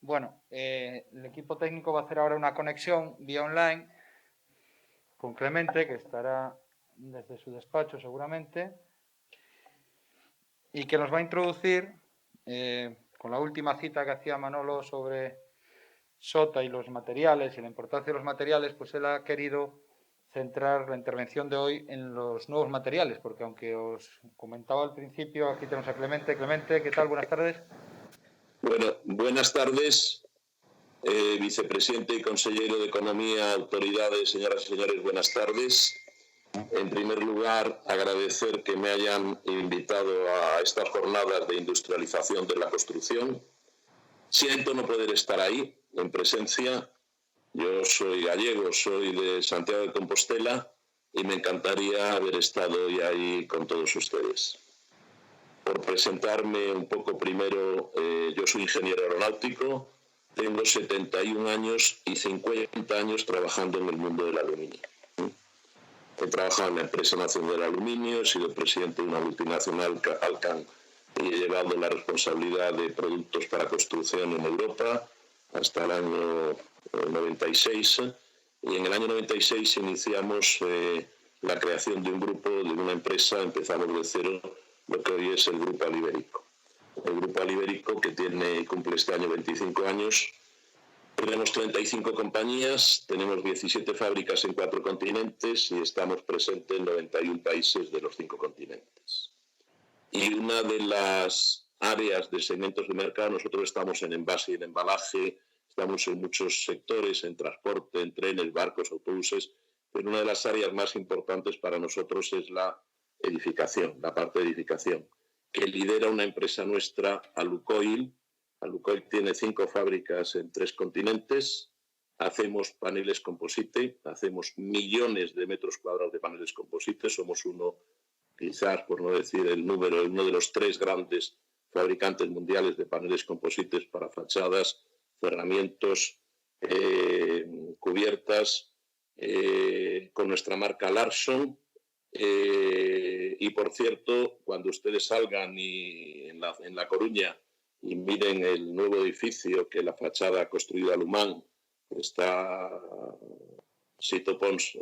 Bueno, el equipo técnico va a hacer ahora una conexión vía online con Clemente, que estará desde su despacho seguramente, y que nos va a introducir con la última cita que hacía Manolo sobre Sota y los materiales y la importancia de los materiales, pues él ha querido centrar la intervención de hoy en los nuevos materiales, porque aunque os comentaba al principio, aquí tenemos a Clemente. Clemente, ¿qué tal? Buenas tardes. Bueno, buenas tardes, vicepresidente y consejero de Economía, autoridades, señoras y señores, buenas tardes. En primer lugar, agradecer que me hayan invitado a estas jornadas de industrialización de la construcción. Siento no poder estar ahí, en presencia. Yo soy gallego, soy de Santiago de Compostela y me encantaría haber estado hoy ahí con todos ustedes. Por presentarme un poco primero, yo soy ingeniero aeronáutico, tengo 71 años y 50 años trabajando en el mundo del aluminio. He trabajado en la Empresa Nacional del Aluminio, he sido presidente de una multinacional, Alcan, y he llevado la responsabilidad de productos para construcción en Europa hasta el año 96. Y en el año 96 iniciamos la creación de un grupo, de una empresa, empezamos de cero, lo que hoy es el Grupo Aliberico. El Grupo Aliberico, que cumple este año 25 años. Tenemos 35 compañías, tenemos 17 fábricas en 4 continentes y estamos presentes en 91 países de los 5 continentes. Y una de las áreas de segmentos de mercado, nosotros estamos en envase y en embalaje, estamos en muchos sectores, en transporte, en trenes, barcos, autobuses, pero una de las áreas más importantes para nosotros es la edificación, la parte de edificación, que lidera una empresa nuestra, Alucoil. Alucoil tiene 5 fábricas en 3 continentes, hacemos paneles composite, hacemos millones de metros cuadrados de paneles composite, somos uno, quizás por no decir el número, uno de los 3 grandes fabricantes mundiales de paneles composites para fachadas, cerramientos, cubiertas, con nuestra marca Larson. Y por cierto, cuando ustedes salgan en La Coruña y miren el nuevo edificio que la fachada ha construido Alumán, está Sito Pose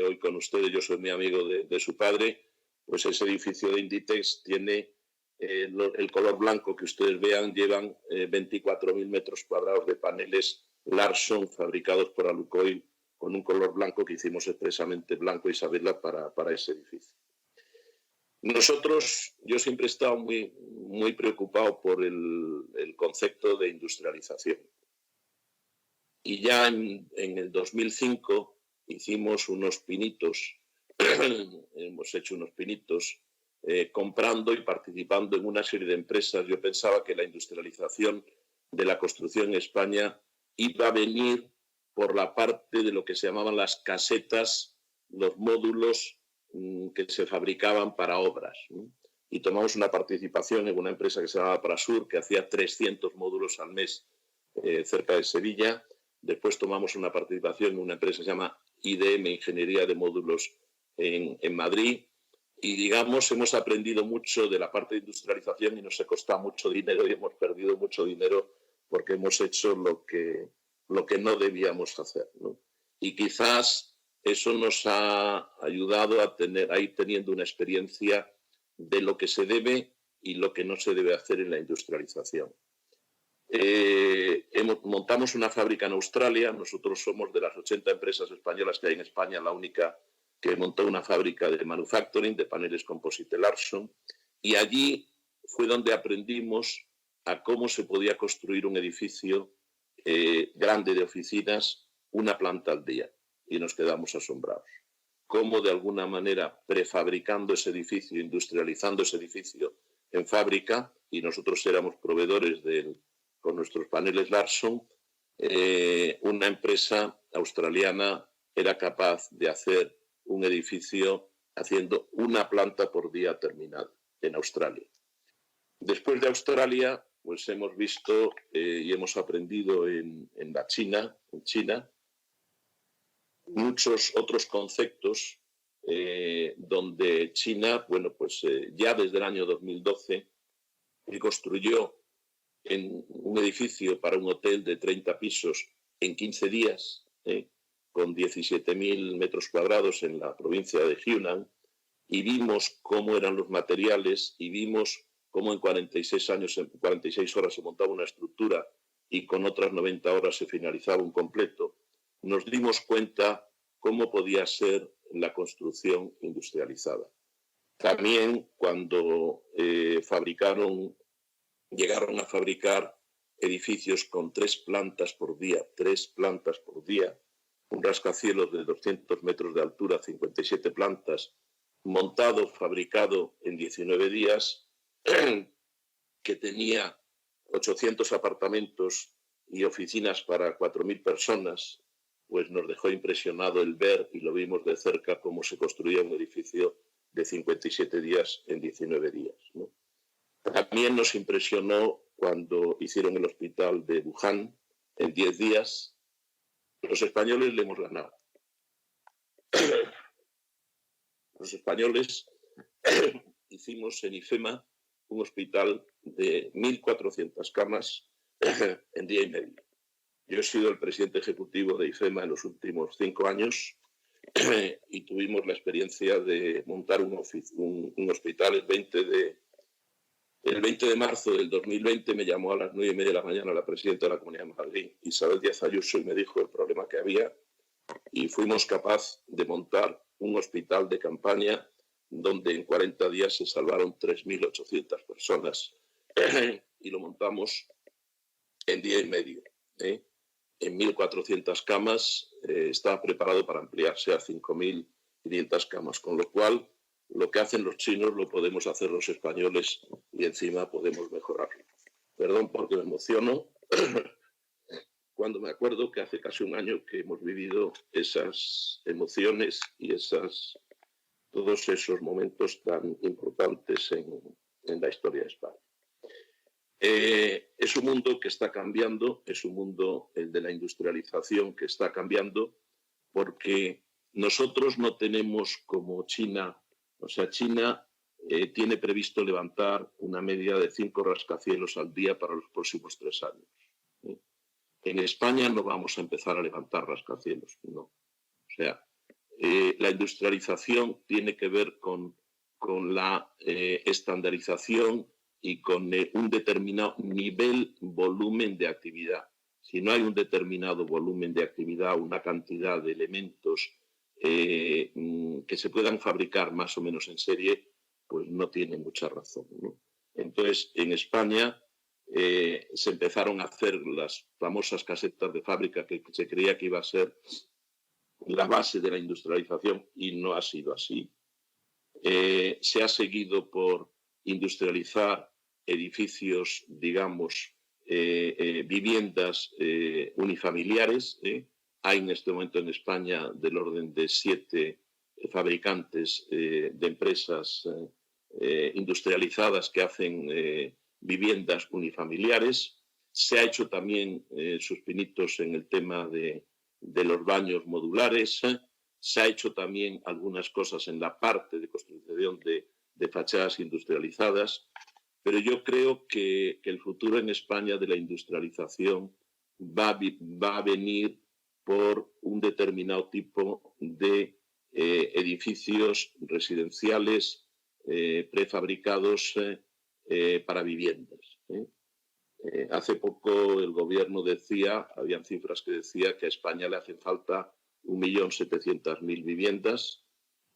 hoy con ustedes, yo soy muy amigo de su padre, pues ese edificio de Inditex tiene el color blanco que ustedes vean, llevan 24.000 metros cuadrados de paneles Larson fabricados por Alucoil con un color blanco que hicimos expresamente blanco Isabela para ese edificio. Nosotros, yo siempre he estado muy preocupado por el concepto de industrialización. Y ya en el 2005 hicimos unos pinitos, hemos hecho unos pinitos comprando y participando en una serie de empresas. Yo pensaba que la industrialización de la construcción en España iba a venir por la parte de lo que se llamaban las casetas, los módulos que se fabricaban para obras, ¿no? Y tomamos una participación en una empresa que se llamaba Prasur, que hacía 300 módulos al mes cerca de Sevilla. Después tomamos una participación en una empresa que se llama IDM, Ingeniería de Módulos, en Madrid. Y digamos, hemos aprendido mucho de la parte de industrialización y nos ha costado mucho dinero y hemos perdido mucho dinero porque hemos hecho lo que no debíamos hacer, ¿no? Y quizás eso nos ha ayudado a ir teniendo una experiencia de lo que se debe y lo que no se debe hacer en la industrialización. Montamos una fábrica en Australia. Nosotros somos de las 80 empresas españolas que hay en España la única que montó una fábrica de manufacturing de paneles composite Larson, y allí fue donde aprendimos a cómo se podía construir un edificio grande de oficinas, una planta al día, y nos quedamos asombrados. Cómo de alguna manera prefabricando ese edificio, industrializando ese edificio en fábrica, y nosotros éramos proveedores con nuestros paneles Larson, una empresa australiana era capaz de hacer un edificio haciendo una planta por día terminada en Australia. Después de Australia, pues hemos visto y hemos aprendido en China, muchos otros conceptos donde China, bueno, pues ya desde el año 2012 construyó en un edificio para un hotel de 30 pisos en 15 días, con 17.000 metros cuadrados en la provincia de Hunan, y vimos cómo eran los materiales y vimos cómo en 46 horas se montaba una estructura y con otras 90 horas se finalizaba un completo, nos dimos cuenta cómo podía ser la construcción industrializada. También cuando llegaron a fabricar edificios con 3 plantas por día, un rascacielos de 200 metros de altura, 57 plantas, montado, fabricado en 19 días, que tenía 800 apartamentos y oficinas para 4.000 personas, pues nos dejó impresionado el ver, y lo vimos de cerca, cómo se construía un edificio de 57 días en 19 días, ¿no? También nos impresionó cuando hicieron el hospital de Wuhan en 10 días. Los españoles le hemos ganado. Los españoles hicimos en IFEMA un hospital de 1.400 camas en día y medio. Yo he sido el presidente ejecutivo de IFEMA en los últimos 5 años y tuvimos la experiencia de montar un hospital el 20 de marzo del 2020. Me llamó a las 9:30 de la mañana la presidenta de la Comunidad de Madrid, Isabel Díaz Ayuso, y me dijo el problema que había, y fuimos capaces de montar un hospital de campaña donde en 40 días se salvaron 3.800 personas y lo montamos en día y medio. En 1.400 camas, estaba preparado para ampliarse a 5.500 camas, con lo cual lo que hacen los chinos lo podemos hacer los españoles y encima podemos mejorarlo. Perdón porque me emociono cuando me acuerdo que hace casi un año que hemos vivido esas emociones y todos esos momentos tan importantes en la historia de España. Es un mundo que está cambiando, es un mundo, el de la industrialización, que está cambiando, porque nosotros no tenemos como China, o sea, China tiene previsto levantar una media de 5 rascacielos al día para los próximos 3 años. En España no vamos a empezar a levantar rascacielos, no. O sea, la industrialización tiene que ver con la estandarización y con un determinado nivel, volumen de actividad. Si no hay un determinado volumen de actividad, una cantidad de elementos que se puedan fabricar más o menos en serie, pues no tiene mucha razón, ¿no? Entonces, en España se empezaron a hacer las famosas casetas de fábrica que se creía que iba a ser la base de la industrialización, y no ha sido así. Se ha seguido por industrializar edificios, digamos, viviendas unifamiliares. Hay en este momento en España del orden de 7 fabricantes de empresas industrializadas que hacen viviendas unifamiliares. Se ha hecho también sus pinitos en el tema de los baños modulares. Se ha hecho también algunas cosas en la parte de construcción de fachadas industrializadas, pero yo creo que el futuro en España de la industrialización va a venir por un determinado tipo de edificios residenciales prefabricados para viviendas. Hace poco el gobierno decía, habían cifras que decía que a España le hacen falta 1.700.000 viviendas,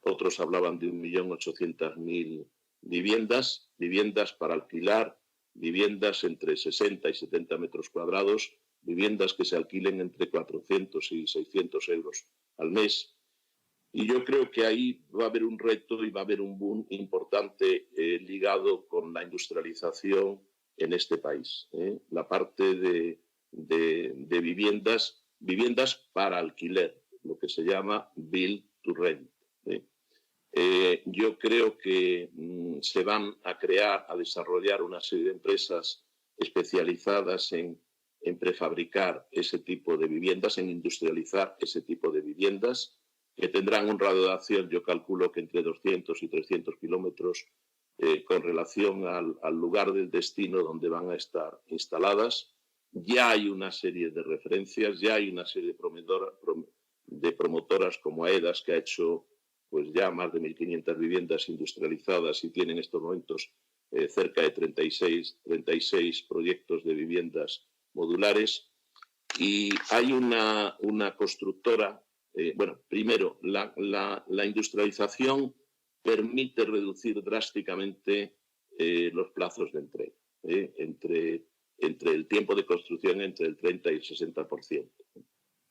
otros hablaban de 1.800.000 viviendas para alquilar, viviendas entre 60 y 70 metros cuadrados, viviendas que se alquilen entre 400 y 600 euros al mes. Y yo creo que ahí va a haber un reto y va a haber un boom importante ligado con la industrialización en este país. La parte de viviendas para alquiler, lo que se llama build to rent. Yo creo que se van a desarrollar una serie de empresas especializadas en prefabricar ese tipo de viviendas, en industrializar ese tipo de viviendas, que tendrán un radio de acción, yo calculo que entre 200 y 300 kilómetros, con relación al lugar del destino donde van a estar instaladas. Ya hay una serie de referencias, ya hay una serie de promotoras como AEDAS, que ha hecho pues ya más de 1.500 viviendas industrializadas y tiene en estos momentos cerca de 36 proyectos de viviendas modulares. Y hay una constructora, bueno, primero, la industrialización permite reducir drásticamente los plazos de entrega, entre el tiempo de construcción entre el 30 y el 60%.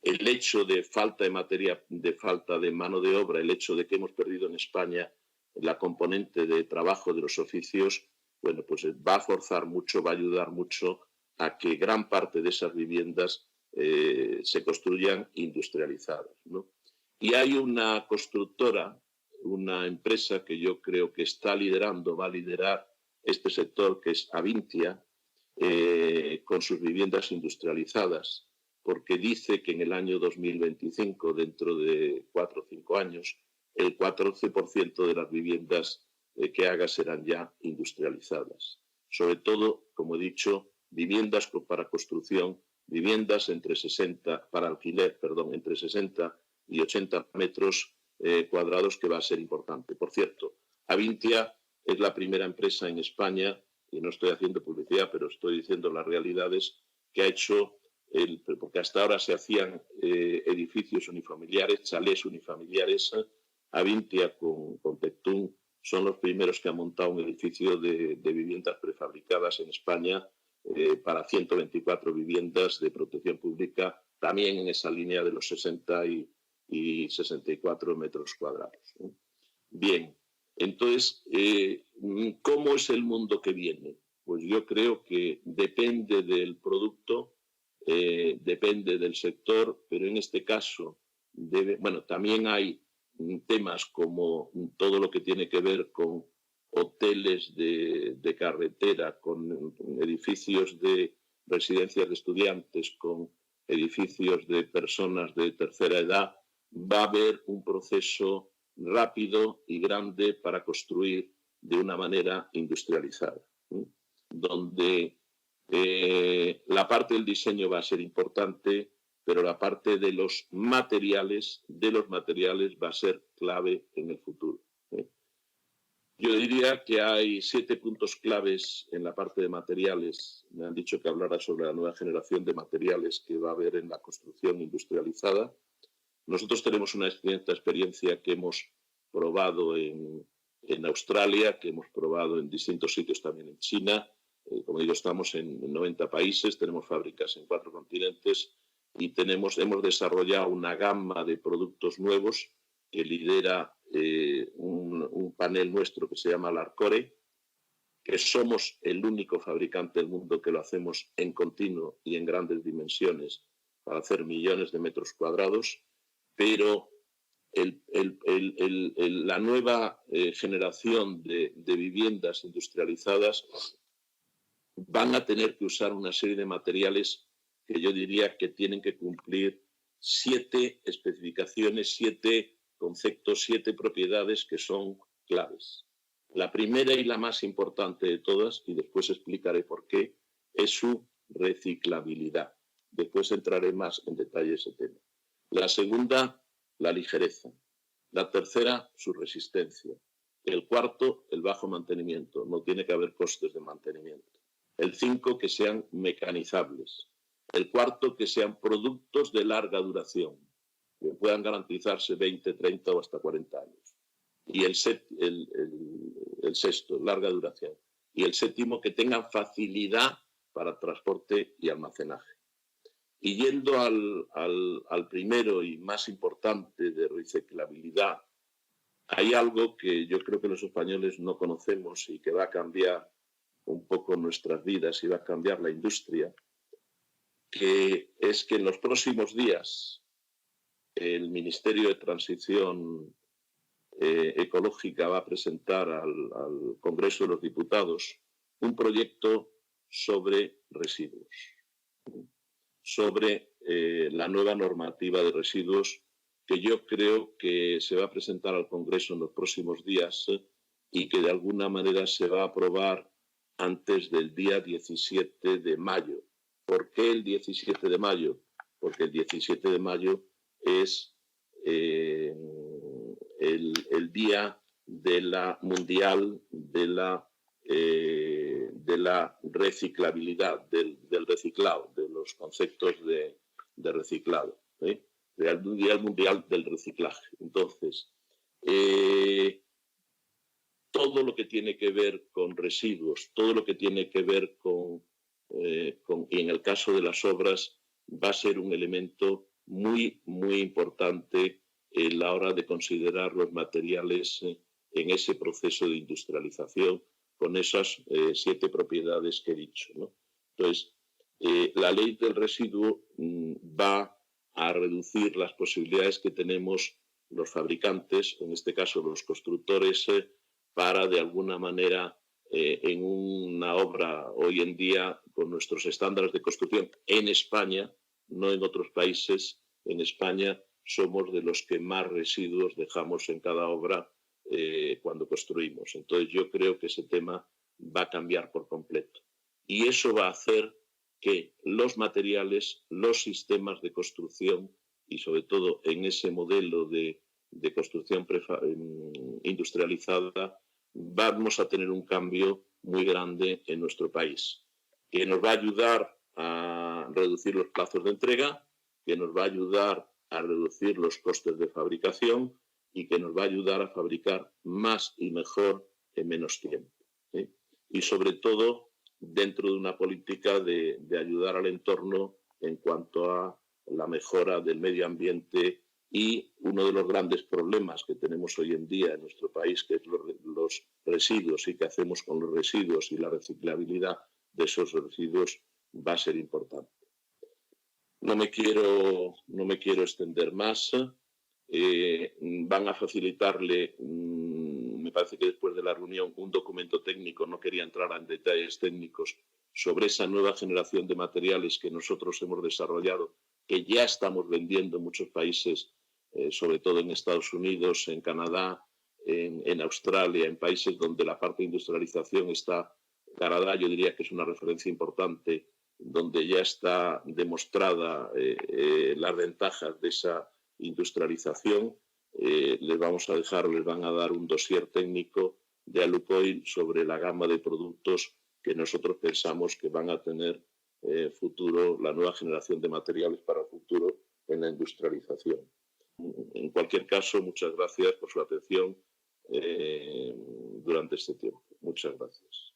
El hecho de falta de materia, de falta de mano de obra, el hecho de que hemos perdido en España la componente de trabajo de los oficios, bueno, pues va a forzar mucho, va a ayudar mucho a que gran parte de esas viviendas se construyan industrializadas, ¿no? Y hay una constructora, una empresa que yo creo que está liderando, va a liderar este sector, que es Avintia, con sus viviendas industrializadas, porque dice que en el año 2025, dentro de 4 o 5 años, el 14% de las viviendas que haga serán ya industrializadas. Sobre todo, como he dicho, viviendas para construcción, viviendas entre 60, para alquiler, perdón, entre 60 y 80 metros cuadrados, que va a ser importante. Por cierto, Avintia es la primera empresa en España, y no estoy haciendo publicidad, pero estoy diciendo las realidades, que ha hecho, porque hasta ahora se hacían edificios unifamiliares, chalés unifamiliares. Avintia con Tectum son los primeros que han montado un edificio de viviendas prefabricadas en España para 124 viviendas de protección pública, también en esa línea de los 60 y 64 metros cuadrados. Bien, entonces, ¿cómo es el mundo que viene? Pues yo creo que depende del producto, depende del sector, pero en este caso, bueno, también hay temas como todo lo que tiene que ver con hoteles de carretera, con edificios de residencias de estudiantes, con edificios de personas de tercera edad. Va a haber un proceso rápido y grande para construir de una manera industrializada, donde la parte del diseño va a ser importante, pero la parte de los materiales va a ser clave en el futuro. Yo diría que hay 7 puntos claves en la parte de materiales. Me han dicho que hablara sobre la nueva generación de materiales que va a haber en la construcción industrializada. Nosotros tenemos una excelente experiencia que hemos probado en Australia, que hemos probado en distintos sitios también en China. Como digo, estamos en 90 países, tenemos fábricas en 4 continentes y hemos desarrollado una gama de productos nuevos que lidera un panel nuestro que se llama Larcore, que somos el único fabricante del mundo que lo hacemos en continuo y en grandes dimensiones para hacer millones de metros cuadrados, pero la nueva generación de viviendas industrializadas van a tener que usar una serie de materiales que yo diría que tienen que cumplir 7 especificaciones, 7 conceptos, 7 propiedades que son claves. La primera y la más importante de todas, y después explicaré por qué, es su reciclabilidad. Después entraré más en detalle ese tema. La segunda, la ligereza. La tercera, su resistencia. El cuarto, el bajo mantenimiento. No tiene que haber costes de mantenimiento. El 5, que sean mecanizables. El cuarto, que sean productos de larga duración, que puedan garantizarse 20, 30 o hasta 40 años. Y el sexto, larga duración. Y el séptimo, que tengan facilidad para transporte y almacenaje. Y yendo al primero y más importante, de reciclabilidad, hay algo que yo creo que los españoles no conocemos y que va a cambiar un poco nuestras vidas y va a cambiar la industria, que es que en los próximos días el Ministerio de Transición Ecológica va a presentar al Congreso de los Diputados un proyecto sobre residuos, sobre la nueva normativa de residuos, que yo creo que se va a presentar al Congreso en los próximos días y que de alguna manera se va a aprobar antes del día 17 de mayo. ¿Por qué el 17 de mayo? Porque el 17 de mayo es el día de la mundial de la reciclabilidad, del reciclado, de los conceptos de reciclado, ¿sí? El Día Mundial del Reciclaje. Entonces, todo lo que tiene que ver con residuos, todo lo que tiene que ver y en el caso de las obras, va a ser un elemento muy, muy importante en la hora de considerar los materiales en ese proceso de industrialización con esas 7 propiedades que he dicho, ¿no? Entonces, la ley del residuo va a reducir las posibilidades que tenemos los fabricantes, en este caso los constructores, para de alguna manera en una obra hoy en día con nuestros estándares de construcción en España, no en otros países, en España somos de los que más residuos dejamos en cada obra cuando construimos. Entonces yo creo que ese tema va a cambiar por completo. Y eso va a hacer que los materiales, los sistemas de construcción y sobre todo en ese modelo de construcción industrializada, vamos a tener un cambio muy grande en nuestro país, que nos va a ayudar a reducir los plazos de entrega, que nos va a ayudar a reducir los costes de fabricación y que nos va a ayudar a fabricar más y mejor en menos tiempo, ¿sí? Y sobre todo dentro de una política de ayudar al entorno en cuanto a la mejora del medio ambiente y uno de los grandes problemas que tenemos hoy en día en nuestro país, que es los residuos y qué hacemos con los residuos y la reciclabilidad de esos residuos, va a ser importante. No me quiero extender más. Van a facilitarle, me parece que después de la reunión, un documento técnico, no quería entrar en detalles técnicos, sobre esa nueva generación de materiales que nosotros hemos desarrollado, que ya estamos vendiendo en muchos países, sobre todo en Estados Unidos, en Canadá, en Australia, en países donde la parte de industrialización está. Canadá yo diría que es una referencia importante, donde ya está demostrada las ventajas de esa industrialización. Les van a dar un dossier técnico de Alucoil sobre la gama de productos que nosotros pensamos que van a tener futuro, la nueva generación de materiales para el futuro en la industrialización. En cualquier caso, muchas gracias por su atención durante este tiempo. Muchas gracias.